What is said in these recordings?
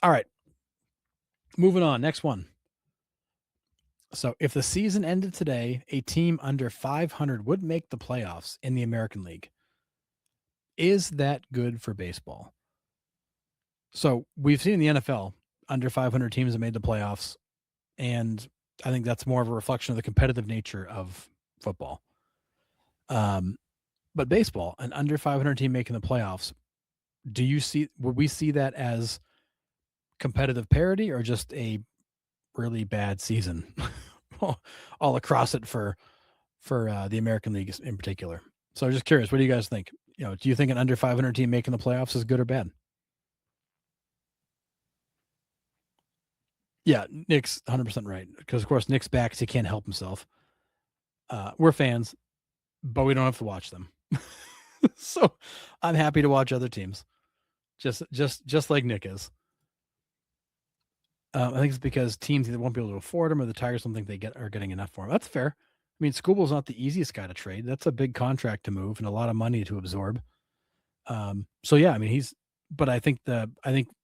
All right, moving on. Next one. So, if the season ended today, a team under 500 would make the playoffs in the American League. Is that good for baseball? So, we've seen in the NFL under 500 teams have made the playoffs, and I think that's more of a reflection of the competitive nature of football. Um, but baseball, an under 500 team making the playoffs, would we see that as competitive parity or just a really bad season all across it for the American League in particular? So I'm just curious, what do you guys think? Do you think an under 500 team making the playoffs is good or bad? Yeah, Nick's 100% right because of course Nick's back, so he can't help himself. We're fans, but we don't have to watch them. So I'm happy to watch other teams, just like Nick is. I think it's because teams either won't be able to afford him or the Tigers don't think they are getting enough for him. That's fair. I mean, Skubal's not the easiest guy to trade. That's a big contract to move and a lot of money to absorb. So yeah, I mean, but I think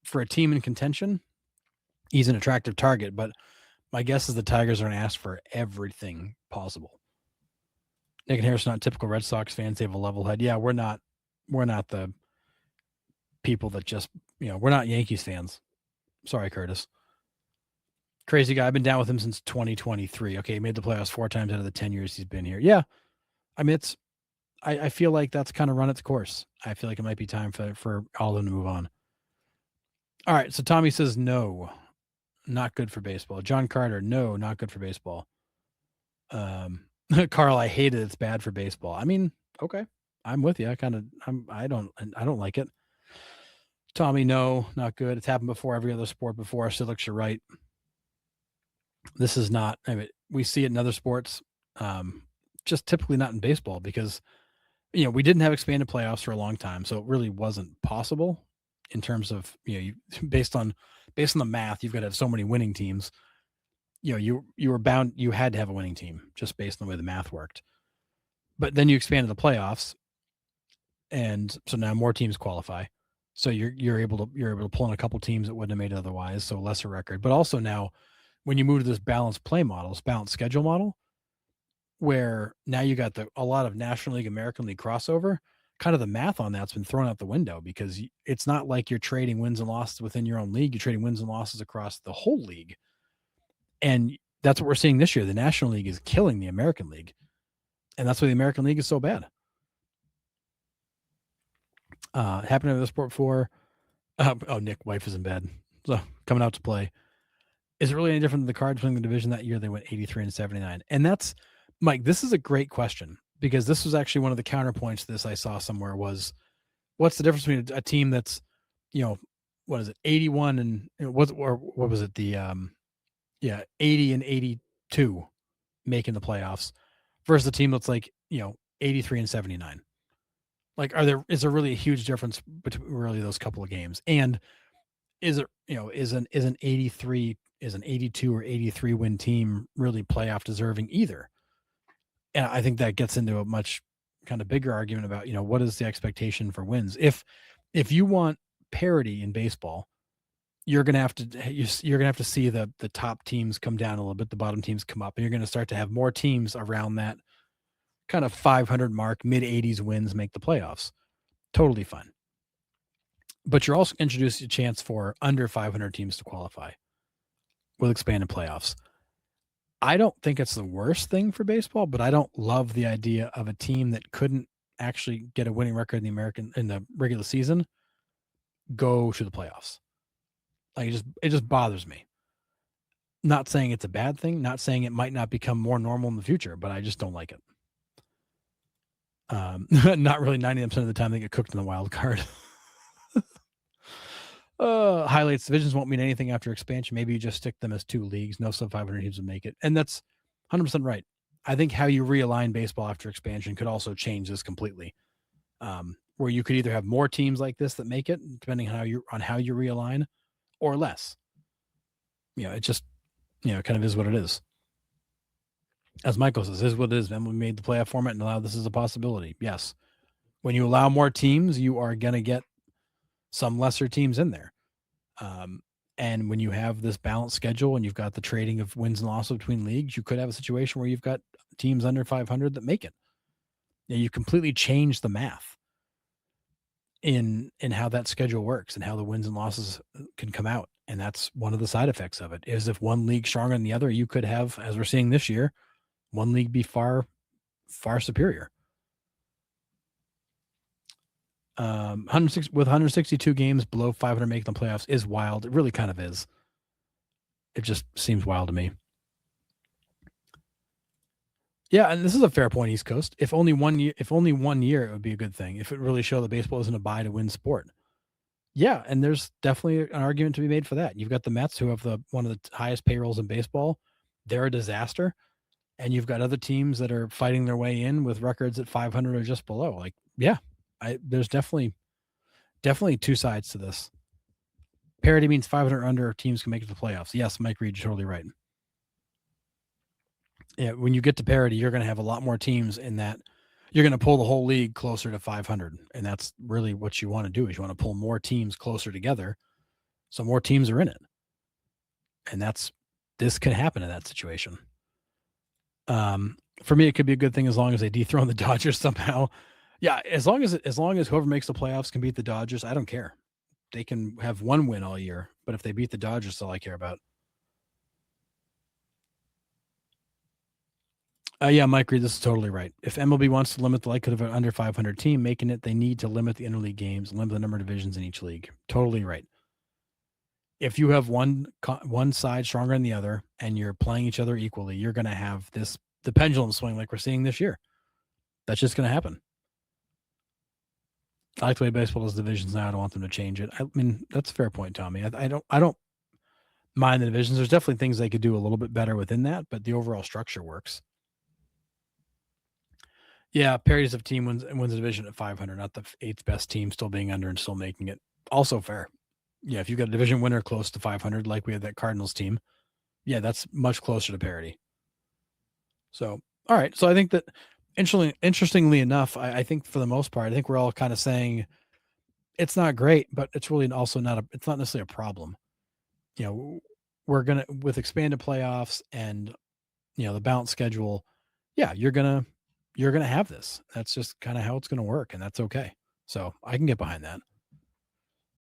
for a team in contention, he's an attractive target. But my guess is the Tigers are going to ask for everything possible. Nick and Harris are not typical Red Sox fans. They have a level head. Yeah, we're not the people that just we're not Yankees fans. Sorry, Curtis. Crazy guy. I've been down with him since 2023. Okay, he made the playoffs 4 times out of the 10 years he's been here. Yeah, I mean I feel like that's kind of run its course. I feel like it might be time for all of them to move on. All right, so Tommy says no, not good for baseball. John Carter, no, not good for baseball. Carl, I hate it. It's bad for baseball. I mean, okay, I'm with you. I don't like it. Tommy, no, not good. It's happened before every other sport before. Silix, you're right. This is not. I mean, we see it in other sports, just typically not in baseball because we didn't have expanded playoffs for a long time, so it really wasn't possible in terms of based on the math. You've got to have so many winning teams. You were bound. You had to have a winning team just based on the way the math worked. But then you expanded the playoffs, and so now more teams qualify. So you're able to pull in a couple teams that wouldn't have made it otherwise. So lesser record, but also now when you move to this balanced play model, this balanced schedule model, where now you got a lot of National League, American League crossover, kind of the math on that's been thrown out the window because it's not like you're trading wins and losses within your own league. You're trading wins and losses across the whole league. And that's what we're seeing this year. The National League is killing the American League. And that's why the American League is so bad. Happened to the sport before. Nick, wife is in bed. So coming out to play. Is it really any different than the Cards winning the division that year? They went 83-79. And that's, Mike, this is a great question because this was actually one of the counterpoints to this I saw somewhere was what's the difference between a team that's, what is it, 81 and what was it? The 80 and 82 making the playoffs versus a team that's like, 83 and 79. Like, is there really a huge difference between really those couple of games? And is it, is an 83, is an 82 or 83 win team really playoff deserving either? And I think that gets into a much kind of bigger argument about, what is the expectation for wins? If you want parity in baseball, you're going to have to see the top teams come down a little bit, the bottom teams come up, and you're going to start to have more teams around that kind of 500 mark, mid 80s wins make the playoffs. Totally fine. But you're also introducing a chance for under 500 teams to qualify with expanded playoffs. I don't think it's the worst thing for baseball, but I don't love the idea of a team that couldn't actually get a winning record in the regular season go to the playoffs. Like it just bothers me. Not saying it's a bad thing, not saying it might not become more normal in the future, but I just don't like it. Not really 90% of the time they get cooked in the wild card. Highlights divisions won't mean anything after expansion. Maybe you just stick them as 2 leagues. No sub 500 teams would make it. And that's 100% right. I think how you realign baseball after expansion could also change this completely. Where you could either have more teams like this that make it, depending on how you realign, or less. It just, kind of is what it is. As Michael says, is what it is. MLB made the playoff format and allowed this as a possibility. Yes. When you allow more teams, you are going to get some lesser teams in there. And when you have this balanced schedule and you've got the trading of wins and losses between leagues, you could have a situation where you've got teams under 500 that make it. You completely change the math in how that schedule works and how the wins and losses can come out. And that's one of the side effects of it, is if one league stronger than the other, you could have, as we're seeing this year, one league be far superior. 106 with 162 games below 500 making the playoffs is wild. It really kind of is. It just seems wild to me. Yeah, and this is a fair point, East Coast. If only 1 year, it would be a good thing. If it really showed that baseball isn't a buy to win sport. Yeah, and there's definitely an argument to be made for that. You've got the Mets, who have one of the highest payrolls in baseball. They're a disaster. And you've got other teams that are fighting their way in with records at 500 or just below. Like, yeah, there's definitely two sides to this. Parity means 500 or under teams can make it to the playoffs. Yes, Mike Reed, you're totally right. Yeah, when you get to parity, you're going to have a lot more teams in that. You're going to pull the whole league closer to 500, and that's really what you want to do. Is you want to pull more teams closer together, so more teams are in it, and this can happen in that situation. For me, it could be a good thing as long as they dethrone the Dodgers somehow. Yeah, as long as whoever makes the playoffs can beat the Dodgers, I don't care. They can have one win all year, but if they beat the Dodgers, that's all I care about. Yeah, Mike Reed, this is totally right. If MLB wants to limit the likelihood of an under 500 team making it, they need to limit the interleague games, limit the number of divisions in each league. Totally right. If you have one side stronger than the other and you're playing each other equally, you're going to have the pendulum swing like we're seeing this year. That's just going to happen. I like the way baseball does divisions now. I don't want them to change it. I mean, that's a fair point, Tommy. I don't mind the divisions. There's definitely things they could do a little bit better within that, but the overall structure works. Yeah, parities of team wins a division at 500, not the eighth best team still being under and still making it. Also fair. Yeah, if you've got a division winner close to 500, like we had that Cardinals team, yeah, that's much closer to parity. So, all right. So I think that interestingly enough, I think for the most part, I think we're all kind of saying it's not great, but it's really also it's not necessarily a problem. We're going to, with expanded playoffs and, the balanced schedule, yeah, you're going to have this. That's just kind of how it's going to work. And that's okay. So I can get behind that.